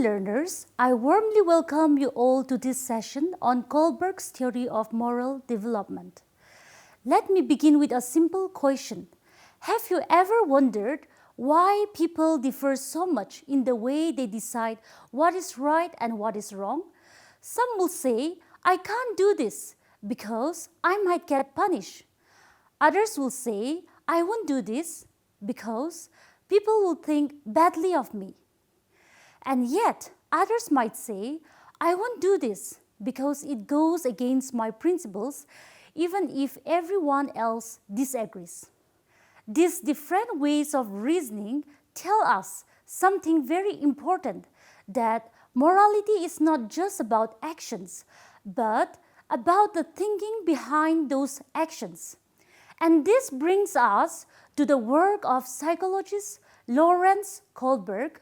learners, I warmly welcome you all to this session on Kohlberg's theory of moral development. Let me begin with a simple question. Have you ever wondered why people differ so much in the way they decide what is right and what is wrong? Some will say, I can't do this because I might get punished. Others will say, I won't do this because people will think badly of me. And yet, others might say, I won't do this because it goes against my principles, even if everyone else disagrees. These different ways of reasoning tell us something very important, that morality is not just about actions, but about the thinking behind those actions. And this brings us to the work of psychologist Lawrence Kohlberg,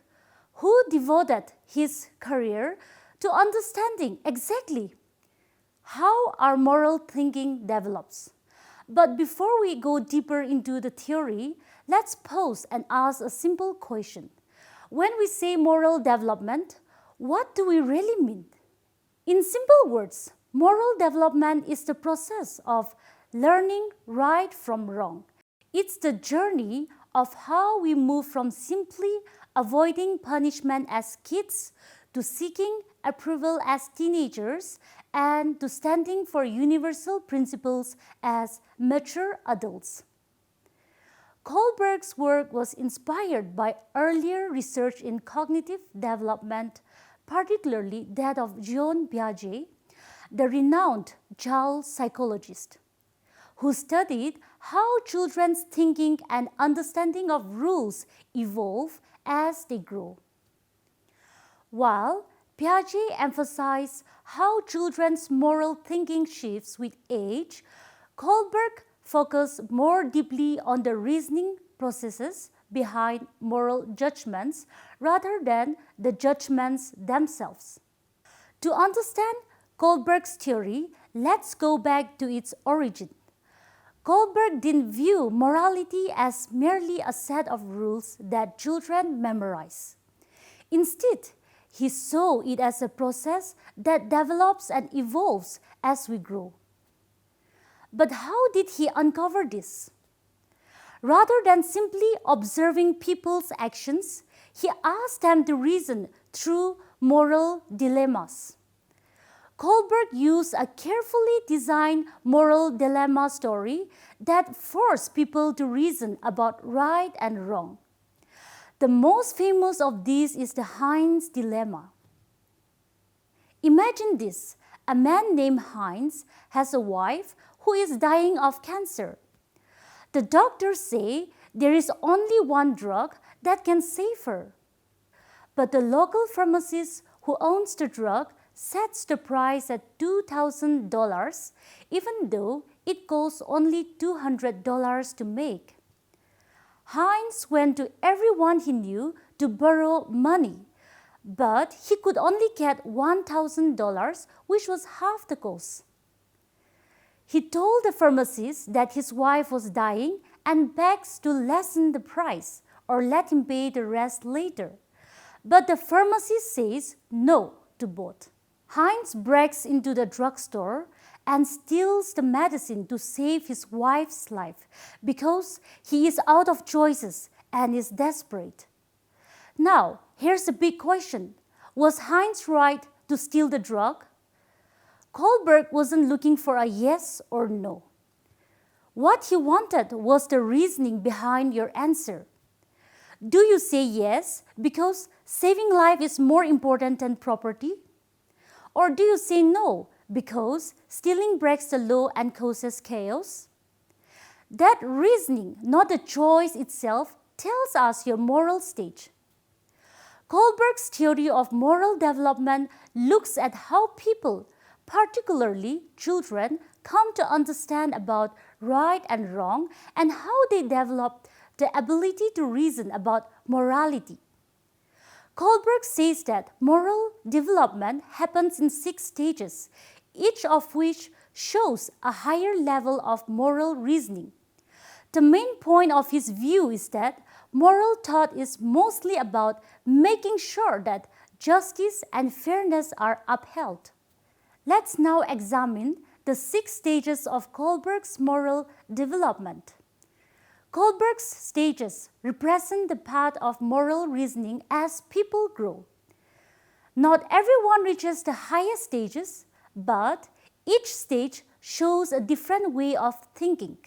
who devoted his career to understanding exactly how our moral thinking develops. But before we go deeper into the theory, let's pause and ask a simple question. When we say moral development, what do we really mean? In simple words, moral development is the process of learning right from wrong. It's the journey of how we move from simply avoiding punishment as kids to seeking approval as teenagers and to standing for universal principles as mature adults. Kohlberg's work was inspired by earlier research in cognitive development, particularly that of Jean Piaget, the renowned child psychologist, who studied how children's thinking and understanding of rules evolve as they grow. While Piaget emphasized how children's moral thinking shifts with age, Kohlberg focused more deeply on the reasoning processes behind moral judgments rather than the judgments themselves. To understand Kohlberg's theory, let's go back to its origin. Kohlberg didn't view morality as merely a set of rules that children memorize. Instead, he saw it as a process that develops and evolves as we grow. But how did he uncover this? Rather than simply observing people's actions, he asked them to reason through moral dilemmas. Kohlberg used a carefully designed moral dilemma story that forced people to reason about right and wrong. The most famous of these is the Heinz dilemma. Imagine this: a man named Heinz has a wife who is dying of cancer. The doctors say there is only one drug that can save her. But the local pharmacist who owns the drug sets the price at $2,000, even though it costs only $200 to make. Heinz went to everyone he knew to borrow money, but he could only get $1,000, which was half the cost. He told the pharmacist that his wife was dying and begs to lessen the price or let him pay the rest later. But the pharmacist says no to both. Heinz breaks into the drugstore and steals the medicine to save his wife's life because he is out of choices and is desperate. Now, here's a big question. Was Heinz right to steal the drug? Kohlberg wasn't looking for a yes or no. What he wanted was the reasoning behind your answer. Do you say yes because saving life is more important than property? Or do you say no because stealing breaks the law and causes chaos? That reasoning, not the choice itself, tells us your moral stage. Kohlberg's theory of moral development looks at how people, particularly children, come to understand about right and wrong and how they develop the ability to reason about morality. Kohlberg says that moral development happens in 6 stages, each of which shows a higher level of moral reasoning. The main point of his view is that moral thought is mostly about making sure that justice and fairness are upheld. Let's now examine the 6 stages of Kohlberg's moral development. Kohlberg's stages represent the path of moral reasoning as people grow. Not everyone reaches the highest stages, but each stage shows a different way of thinking.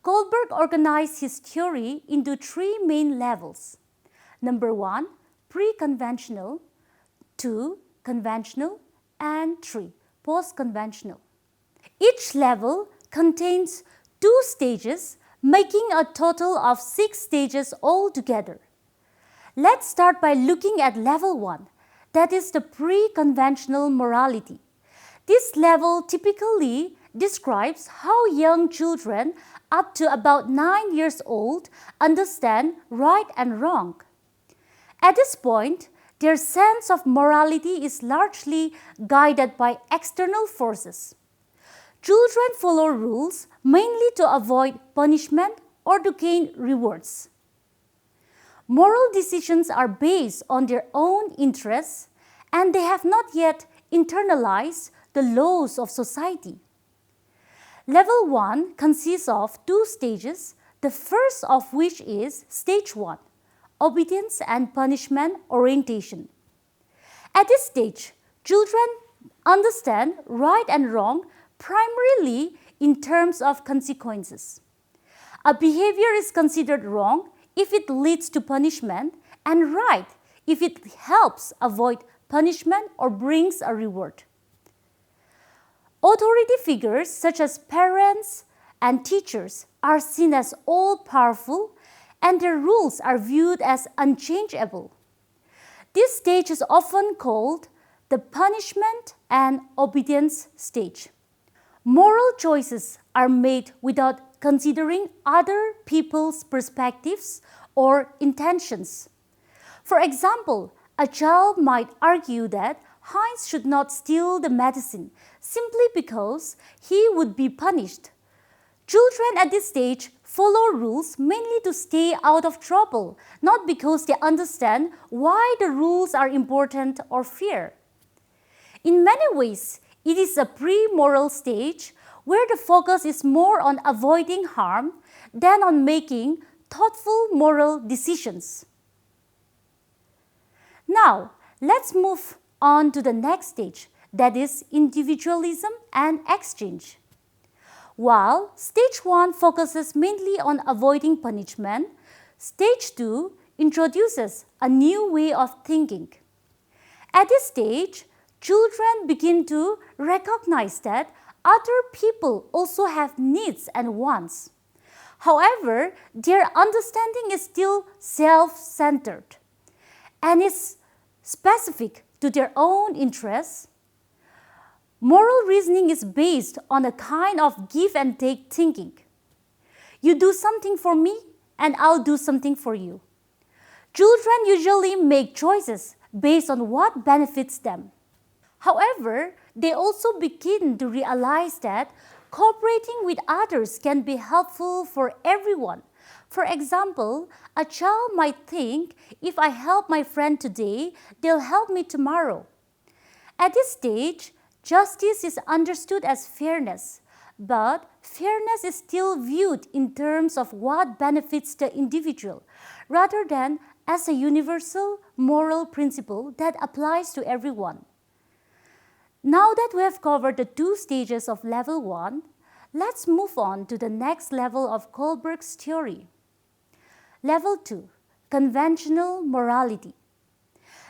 Kohlberg organized his theory into 3 main levels. Number 1, pre-conventional, 2, conventional, and 3, post-conventional. Each level contains 2 stages, making a total of 6 stages altogether. Let's start by looking at level 1, that is the pre-conventional morality. This level typically describes how young children up to about 9 years old understand right and wrong. At this point, their sense of morality is largely guided by external forces. Children follow rules mainly to avoid punishment or to gain rewards. Moral decisions are based on their own interests, and they have not yet internalized the laws of society. Level 1 consists of 2 stages, the first of which is stage 1, obedience and punishment orientation. At this stage, children understand right and wrong primarily in terms of consequences. A behavior is considered wrong if it leads to punishment and right if it helps avoid punishment or brings a reward. Authority figures such as parents and teachers are seen as all-powerful, and their rules are viewed as unchangeable. This stage is often called the punishment and obedience stage. Moral choices are made without considering other people's perspectives or intentions. For example, a child might argue that Heinz should not steal the medicine simply because he would be punished. Children at this stage follow rules mainly to stay out of trouble, not because they understand why the rules are important or fair. In many ways, it is a pre-moral stage where the focus is more on avoiding harm than on making thoughtful moral decisions. Now, let's move on to the next stage, that is individualism and exchange. While stage 1 focuses mainly on avoiding punishment, stage 2 introduces a new way of thinking. At this stage, children begin to recognize that other people also have needs and wants. However, their understanding is still self-centered and is specific to their own interests. Moral reasoning is based on a kind of give and take thinking. You do something for me and I'll do something for you. Children usually make choices based on what benefits them. However, they also begin to realize that cooperating with others can be helpful for everyone. For example, a child might think, if I help my friend today, they'll help me tomorrow. At this stage, justice is understood as fairness, but fairness is still viewed in terms of what benefits the individual, rather than as a universal moral principle that applies to everyone. Now that we have covered the 2 stages of level 1, let's move on to the next level of Kohlberg's theory. Level 2, conventional morality.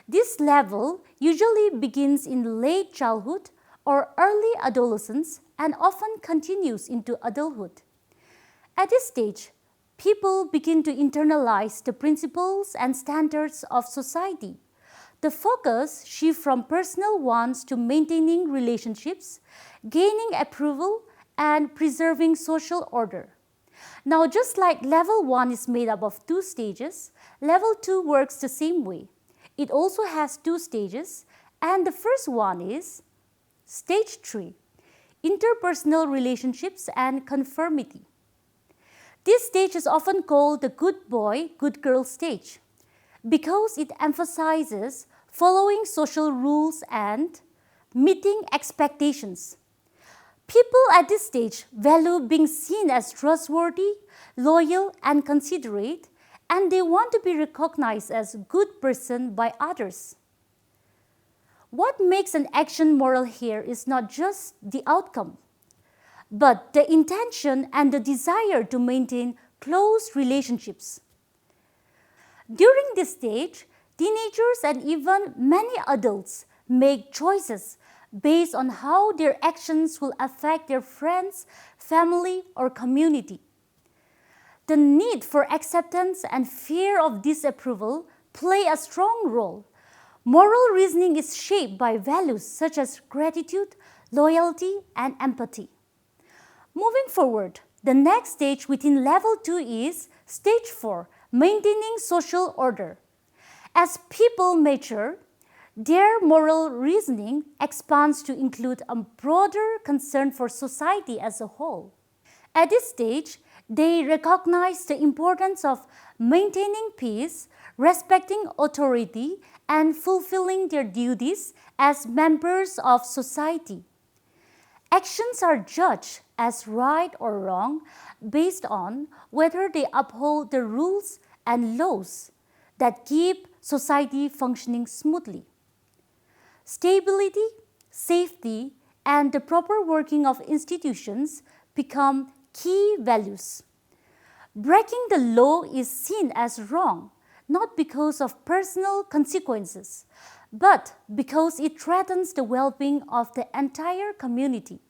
This level usually begins in late childhood or early adolescence and often continues into adulthood. At this stage, people begin to internalize the principles and standards of society. The focus shifts from personal wants to maintaining relationships, gaining approval, and preserving social order. Now, just like level 1 is made up of 2 stages, level 2 works the same way. It also has 2 stages, and the first one is stage 3, interpersonal relationships and conformity. This stage is often called the good boy, good girl stage because it emphasizes following social rules, and meeting expectations. People at this stage value being seen as trustworthy, loyal, and considerate, and they want to be recognized as a good person by others. What makes an action moral here is not just the outcome, but the intention and the desire to maintain close relationships. During this stage, teenagers and even many adults make choices based on how their actions will affect their friends, family, or community. The need for acceptance and fear of disapproval play a strong role. Moral reasoning is shaped by values such as gratitude, loyalty, and empathy. Moving forward, the next stage within level 2 is stage 4, maintaining social order. As people mature, their moral reasoning expands to include a broader concern for society as a whole. At this stage, they recognize the importance of maintaining peace, respecting authority, and fulfilling their duties as members of society. Actions are judged as right or wrong based on whether they uphold the rules and laws that keep society functioning smoothly. Stability, safety, and the proper working of institutions become key values. Breaking the law is seen as wrong, not because of personal consequences, but because it threatens the well-being of the entire community.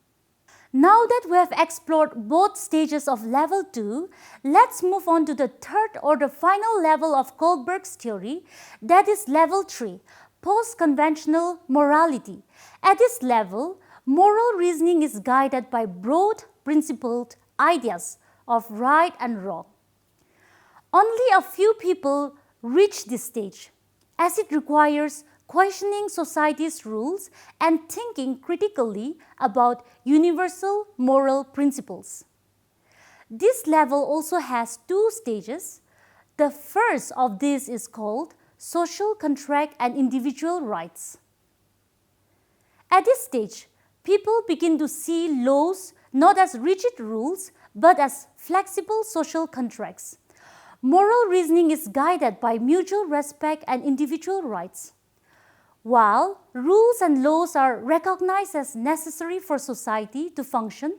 Now that we have explored both stages of level 2, let's move on to the third or the final level of Kohlberg's theory, that is level 3, post-conventional morality. At this level, moral reasoning is guided by broad, principled ideas of right and wrong. Only a few people reach this stage, as it requires questioning society's rules and thinking critically about universal moral principles. This level also has 2 stages. The first of these is called social contract and individual rights. At this stage, people begin to see laws not as rigid rules but as flexible social contracts. Moral reasoning is guided by mutual respect and individual rights. While rules and laws are recognized as necessary for society to function,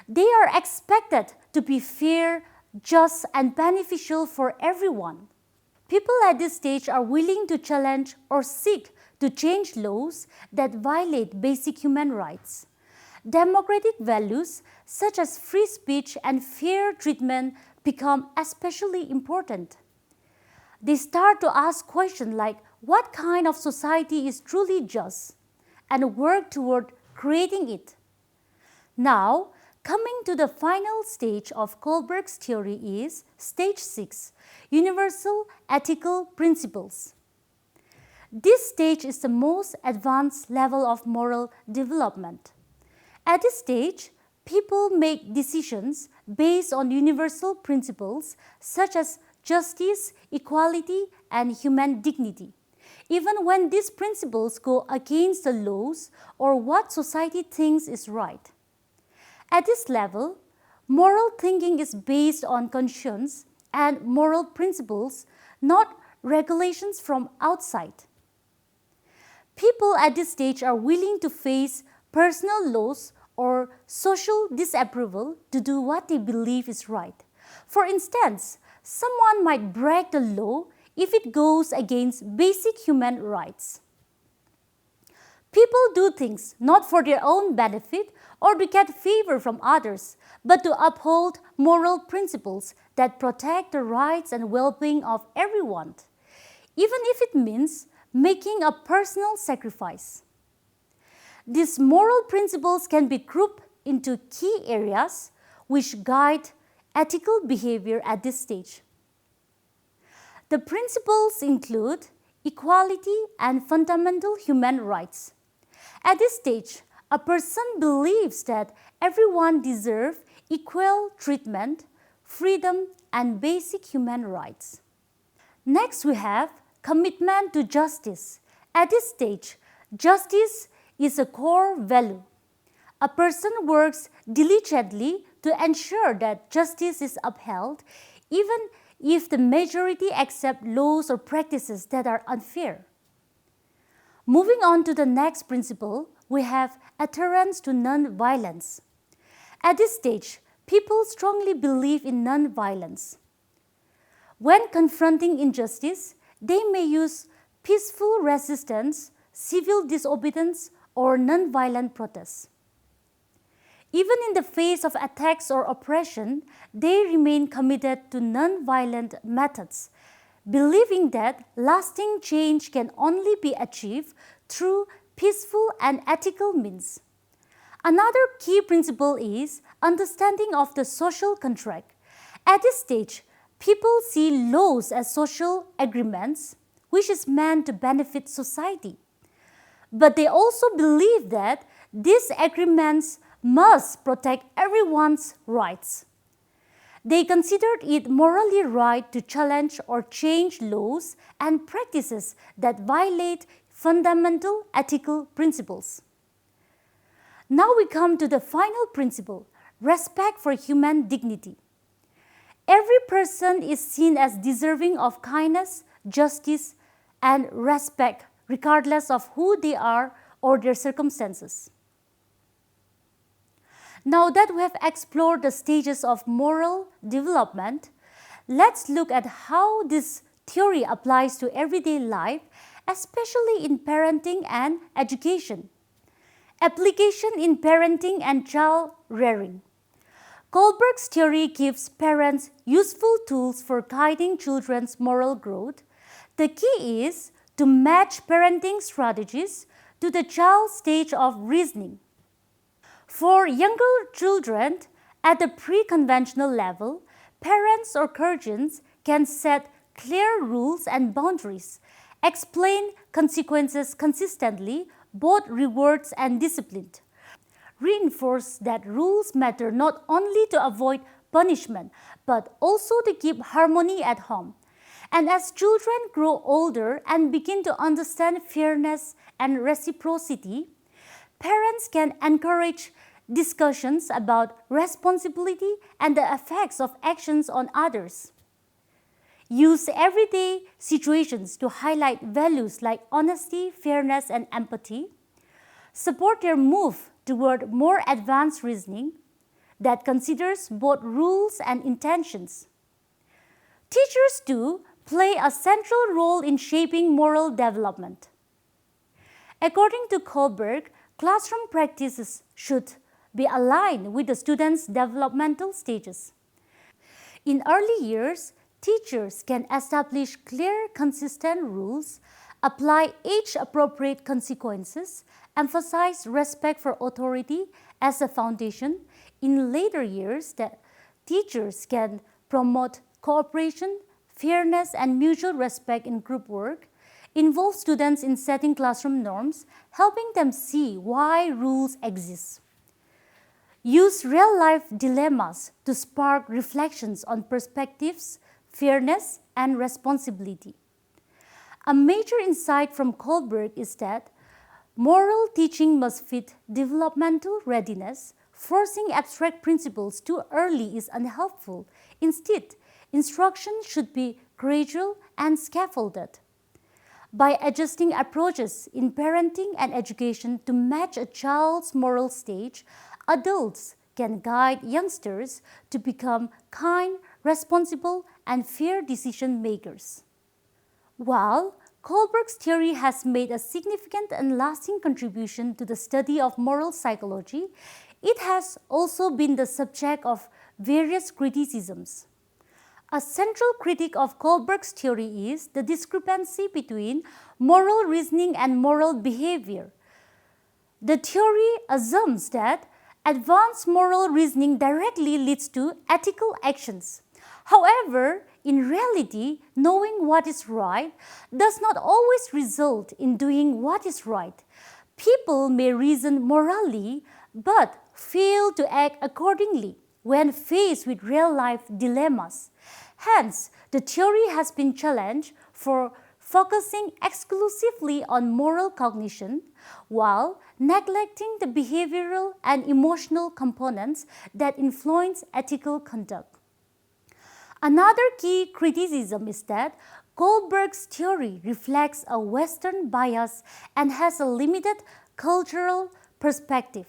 they are expected to be fair, just, and beneficial for everyone. People at this stage are willing to challenge or seek to change laws that violate basic human rights. Democratic values such as free speech and fair treatment become especially important. They start to ask questions like what kind of society is truly just and work toward creating it. Now, coming to the final stage of Kohlberg's theory is stage 6, universal ethical principles. This stage is the most advanced level of moral development. At this stage, people make decisions based on universal principles such as justice, equality, and human dignity, even when these principles go against the laws or what society thinks is right. At this level, moral thinking is based on conscience and moral principles, not regulations from outside. People at this stage are willing to face personal loss or social disapproval to do what they believe is right. For instance, someone might break the law if it goes against basic human rights. People do things not for their own benefit or to get favor from others, but to uphold moral principles that protect the rights and well-being of everyone, even if it means making a personal sacrifice. These moral principles can be grouped into key areas which guide ethical behavior at this stage. The principles include equality and fundamental human rights. At this stage, a person believes that everyone deserves equal treatment, freedom, and basic human rights. Next, we have commitment to justice. At this stage, justice is a core value. A person works diligently to ensure that justice is upheld, even if the majority accept laws or practices that are unfair. Moving on to the next principle, we have adherence to non-violence. At this stage, people strongly believe in non-violence. When confronting injustice, they may use peaceful resistance, civil disobedience, or non-violent protests. Even in the face of attacks or oppression, they remain committed to non-violent methods, believing that lasting change can only be achieved through peaceful and ethical means. Another key principle is understanding of the social contract. At this stage, people see laws as social agreements, which is meant to benefit society. But they also believe that these agreements must protect everyone's rights. They considered it morally right to challenge or change laws and practices that violate fundamental ethical principles. Now we come to the final principle, respect for human dignity. Every person is seen as deserving of kindness, justice, and respect, regardless of who they are or their circumstances. Now that we have explored the stages of moral development, let's look at how this theory applies to everyday life, especially in parenting and education. Application in parenting and child rearing. Kohlberg's theory gives parents useful tools for guiding children's moral growth. The key is to match parenting strategies to the child's stage of reasoning. For younger children at the pre-conventional level, parents or guardians can set clear rules and boundaries, explain consequences consistently, both rewards and discipline, reinforce that rules matter not only to avoid punishment, but also to keep harmony at home. And as children grow older and begin to understand fairness and reciprocity, parents can encourage discussions about responsibility and the effects of actions on others. Use everyday situations to highlight values like honesty, fairness, and empathy. Support their move toward more advanced reasoning that considers both rules and intentions. Teachers too play a central role in shaping moral development. According to Kohlberg, classroom practices should be aligned with the students' developmental stages. In early years, teachers can establish clear, consistent rules, apply age-appropriate consequences, emphasize respect for authority as a foundation. In later years, teachers can promote cooperation, fairness, and mutual respect in group work, involve students in setting classroom norms, helping them see why rules exist. Use real-life dilemmas to spark reflections on perspectives, fairness, and responsibility. A major insight from Kohlberg is that moral teaching must fit developmental readiness. Forcing abstract principles too early is unhelpful. Instead, instruction should be gradual and scaffolded. By adjusting approaches in parenting and education to match a child's moral stage, adults can guide youngsters to become kind, responsible, and fair decision makers. While Kohlberg's theory has made a significant and lasting contribution to the study of moral psychology, it has also been the subject of various criticisms. A central critique of Kohlberg's theory is the discrepancy between moral reasoning and moral behavior. The theory assumes that advanced moral reasoning directly leads to ethical actions. However, in reality, knowing what is right does not always result in doing what is right. People may reason morally but fail to act accordingly when faced with real-life dilemmas. Hence, the theory has been challenged for focusing exclusively on moral cognition while neglecting the behavioral and emotional components that influence ethical conduct. Another key criticism is that Kohlberg's theory reflects a Western bias and has a limited cultural perspective.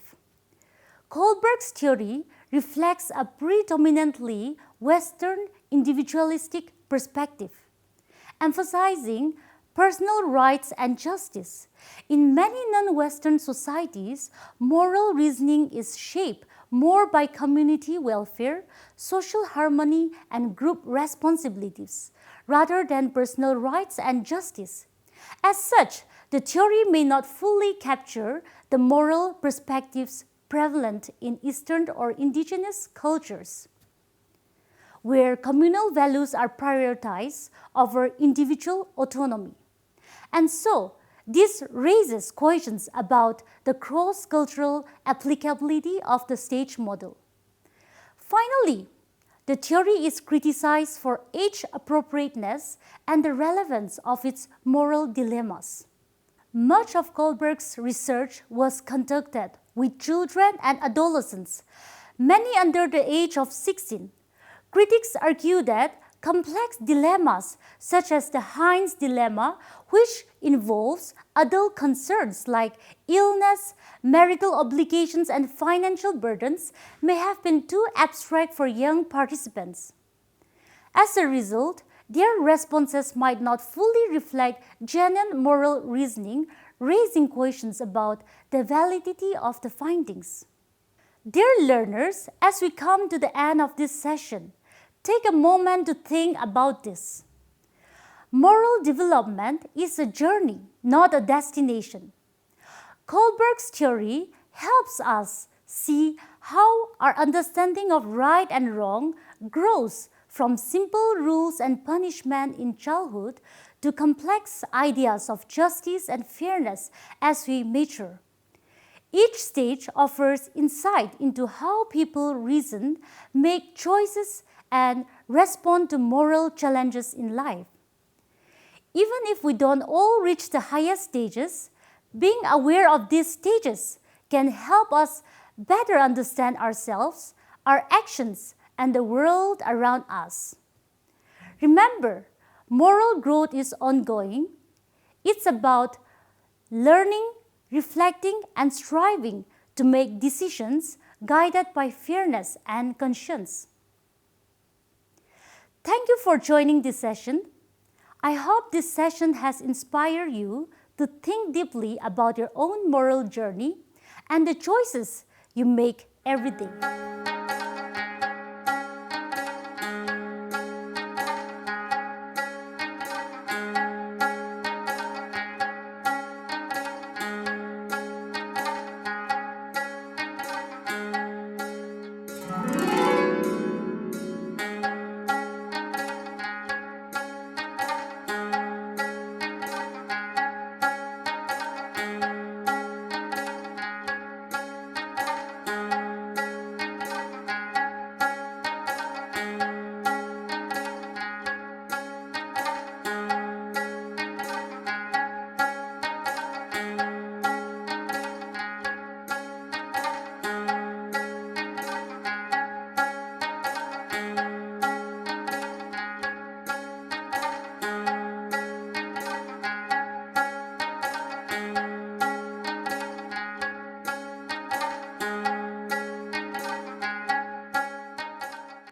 Kohlberg's theory reflects a predominantly Western individualistic perspective, emphasizing personal rights and justice. In many non-Western societies, moral reasoning is shaped more by community welfare, social harmony, and group responsibilities, rather than personal rights and justice. As such, the theory may not fully capture the moral perspectives prevalent in Eastern or indigenous cultures, where communal values are prioritized over individual autonomy. And so, this raises questions about the cross-cultural applicability of the stage model. Finally, the theory is criticized for age appropriateness and the relevance of its moral dilemmas. Much of Kohlberg's research was conducted with children and adolescents, many under the age of 16. Critics argue that complex dilemmas such as the Heinz dilemma, which involves adult concerns like illness, marital obligations, and financial burdens, may have been too abstract for young participants. As a result, their responses might not fully reflect genuine moral reasoning, raising questions about the validity of the findings. Dear learners, as we come to the end of this session, take a moment to think about this. Moral development is a journey, not a destination. Kohlberg's theory helps us see how our understanding of right and wrong grows from simple rules and punishment in childhood to complex ideas of justice and fairness as we mature. Each stage offers insight into how people reason, make choices, and respond to moral challenges in life. Even if we don't all reach the highest stages, being aware of these stages can help us better understand ourselves, our actions, and the world around us. Remember, moral growth is ongoing. It's about learning, reflecting, and striving to make decisions guided by fairness and conscience. Thank you for joining this session. I hope this session has inspired you to think deeply about your own moral journey and the choices you make every day.